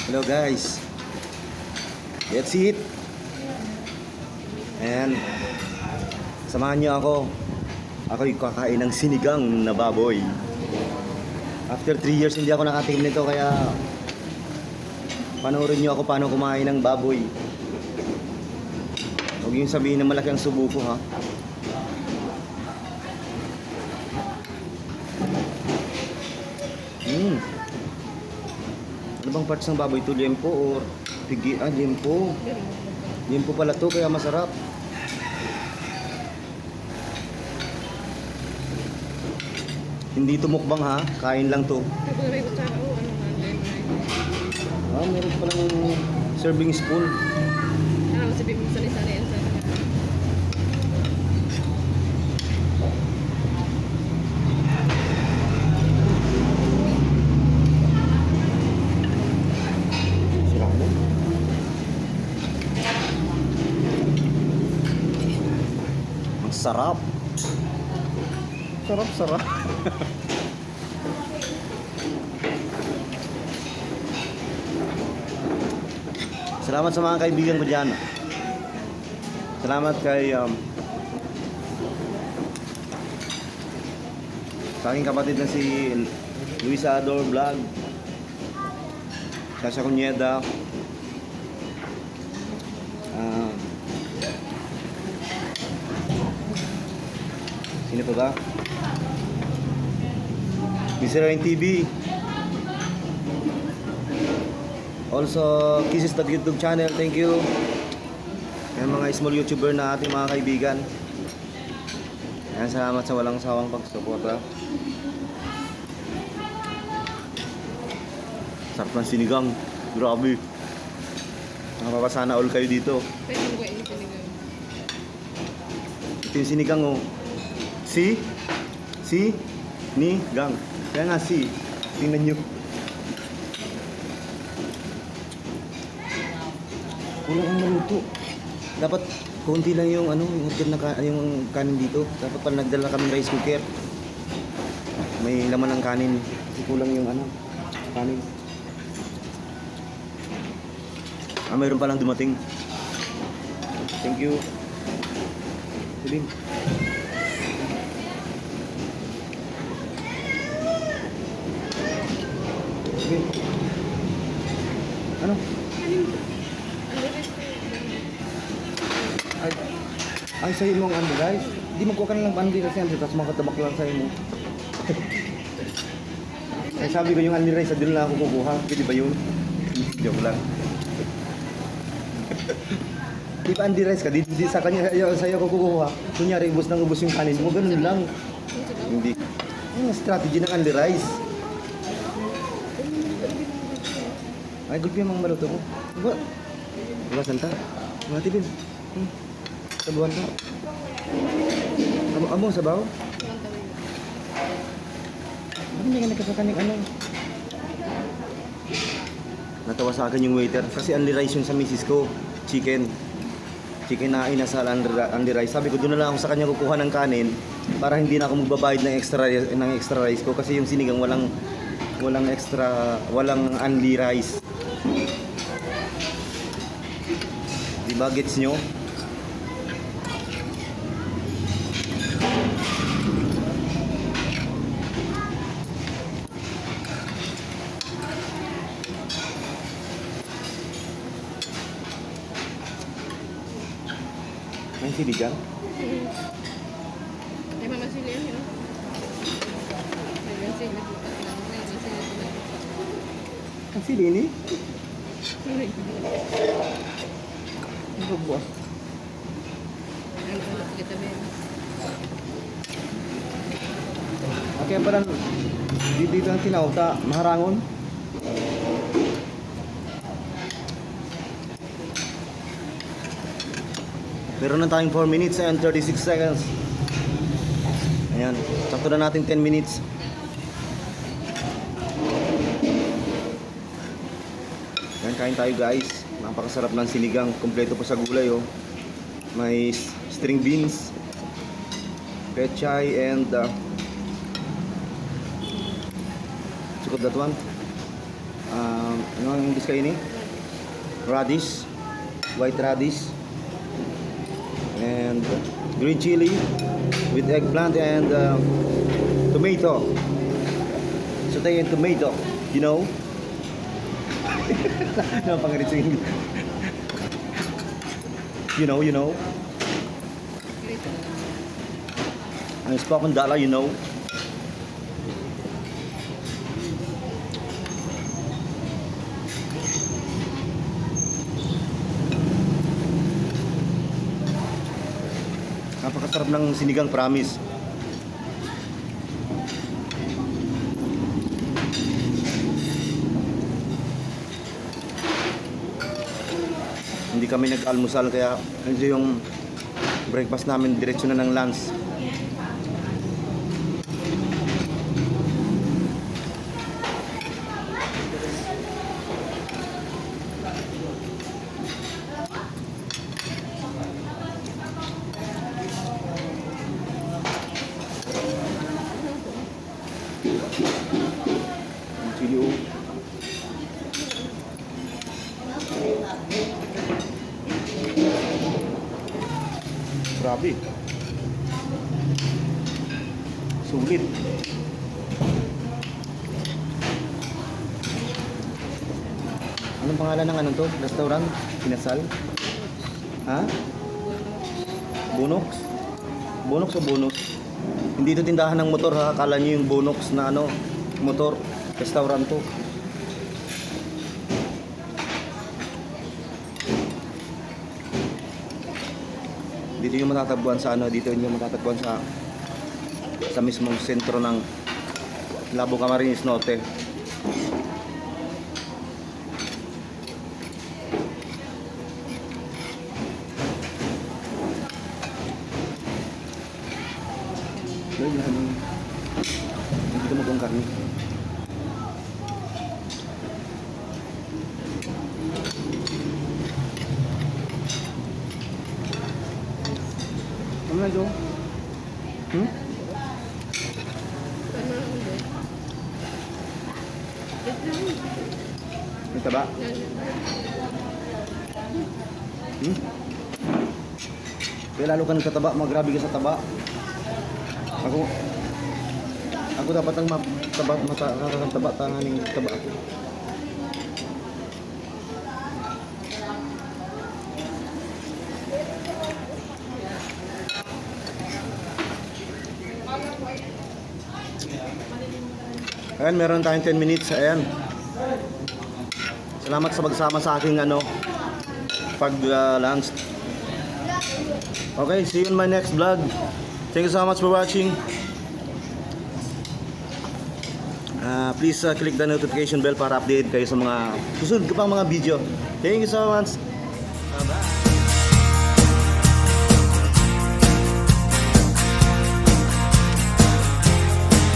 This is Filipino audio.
Hello guys, let's eat. And samahan niyo ako. Ako'y kakain ng sinigang na baboy. After 3 years hindi ako nakatikim nito, kaya panoorin niyo ako paano kumain ng baboy. Huwag yung sabihin na malaki ang subo ko, ha. Ano bang parts ng baboy ito? Liempo or pigi? Liempo. Liempo pala to, kaya masarap. Hindi to mukbang, ha. Kain lang to. Meron palang serving spoon. Sabi mo sali-sali yan sa Sira mo. Ang sarap. Sarap. Salamat sa mga kaibigan ko dyan. Salamat kay sa aking kapatid na si Luisa Ador Vlog, Sasha Cuneda, sino pa ba? Biserain TV. Also, Kisses the YouTube channel, thank you. Ayan, mga small YouTuber na ating mga kaibigan. Ayan, salamat sa walang sawang pagsuporta. Sarap ng sinigang, grabe. Nakapapasana all kayo dito. pwede ko yung sinigang. Ito yung sinigang, oh. Ni gang. Kaya nga tingnan nyo. Kulang ang maluto. Dapat konti lang yung yung order na yung kanin dito. Dapat pala nagdala kaming rice cooker. May laman ng kanin. Kasi kulang yung kanin. Mayroon palang dumating. Thank you. Sabihin. Sabihin. Ano? Ay sa'yo mong guys. Di magkuha ka na lang bandi kasi tapos makatabak lang sa'yo mo. Ay sabi ko yung rice, doon lang ako kukuha. Pwede ba yun? Joke lang. Di ba rice ka? Di sa kanya sa'yo ako kukuha. Kunyari, ubos yung kanin mo. Ganun lang. Hindi. Yung strategy ng rice. Ay, gulpi yung mga maluto ko. Diba? Diba, Santa? Mga tipin. Sabuhan ka. Amo, sabaw? Hindi ka nagkakakaning Natawa sa akin yung waiter kasi only rice yung sa misis ko. Chicken na inasal, only rice. Sabi ko doon na lang ako sa kanya kukuha ng kanin para hindi na ako magbabayad ng extra rice ko kasi yung sinigang walang only rice. Diba, gets nyo? May sili dyan? Ay, mamasili yan, yun. Ang sili ni? Ano ba? Okay, parang dito ang tinauta, maharangon. Meron na tayong 4 minutes and 36 seconds. Ayan, sakto na natin 10 minutes. Ayan, kain tayo guys. Napakasarap ng sinigang, kompleto pa sa gulay, oh. May string beans, pechay, and look at that one. Ano ang English kayo ini? Radish, white radish, and green chili with eggplant and tomato. Saute and tomato, you know? Ano ang pangalit sa English? You know? Ganito. Ang spoken dala, you know? Napakasarap ng sinigang, promise. Hindi kami nag-almusal kaya ito yung breakfast namin, diretso na ng lunch. Chili o. Grabe. Sulit. Anong pangalan ng ano to? Restaurant? Kinasal? Ha? Bunox? Bunox o Bunox? Hindi ito tindahan ng motor ha. Akala nyo yung Bunox na ano, motor. Restaurant to. Dito yung matatagpuan sa ano, dito yung matatagpuan sa mismong sentro ng Labo Camarines Norte. Dito mo kong karni. Ano na ito? Ano lang hindi. Ito lang. May taba? Kaya lalo ka nagtataba, magrabe ka sa taba. Ako dapat ang taba tanganing taba ako. Ayan, meron tayong 10 minutes. Ayan. Salamat sa pagsama sa aking pag-lunch. Okay, see you in my next vlog. Thank you so much for watching. Please click the notification bell para update kayo sa mga susunod ko pang mga video. Thank you so much. Bye-bye.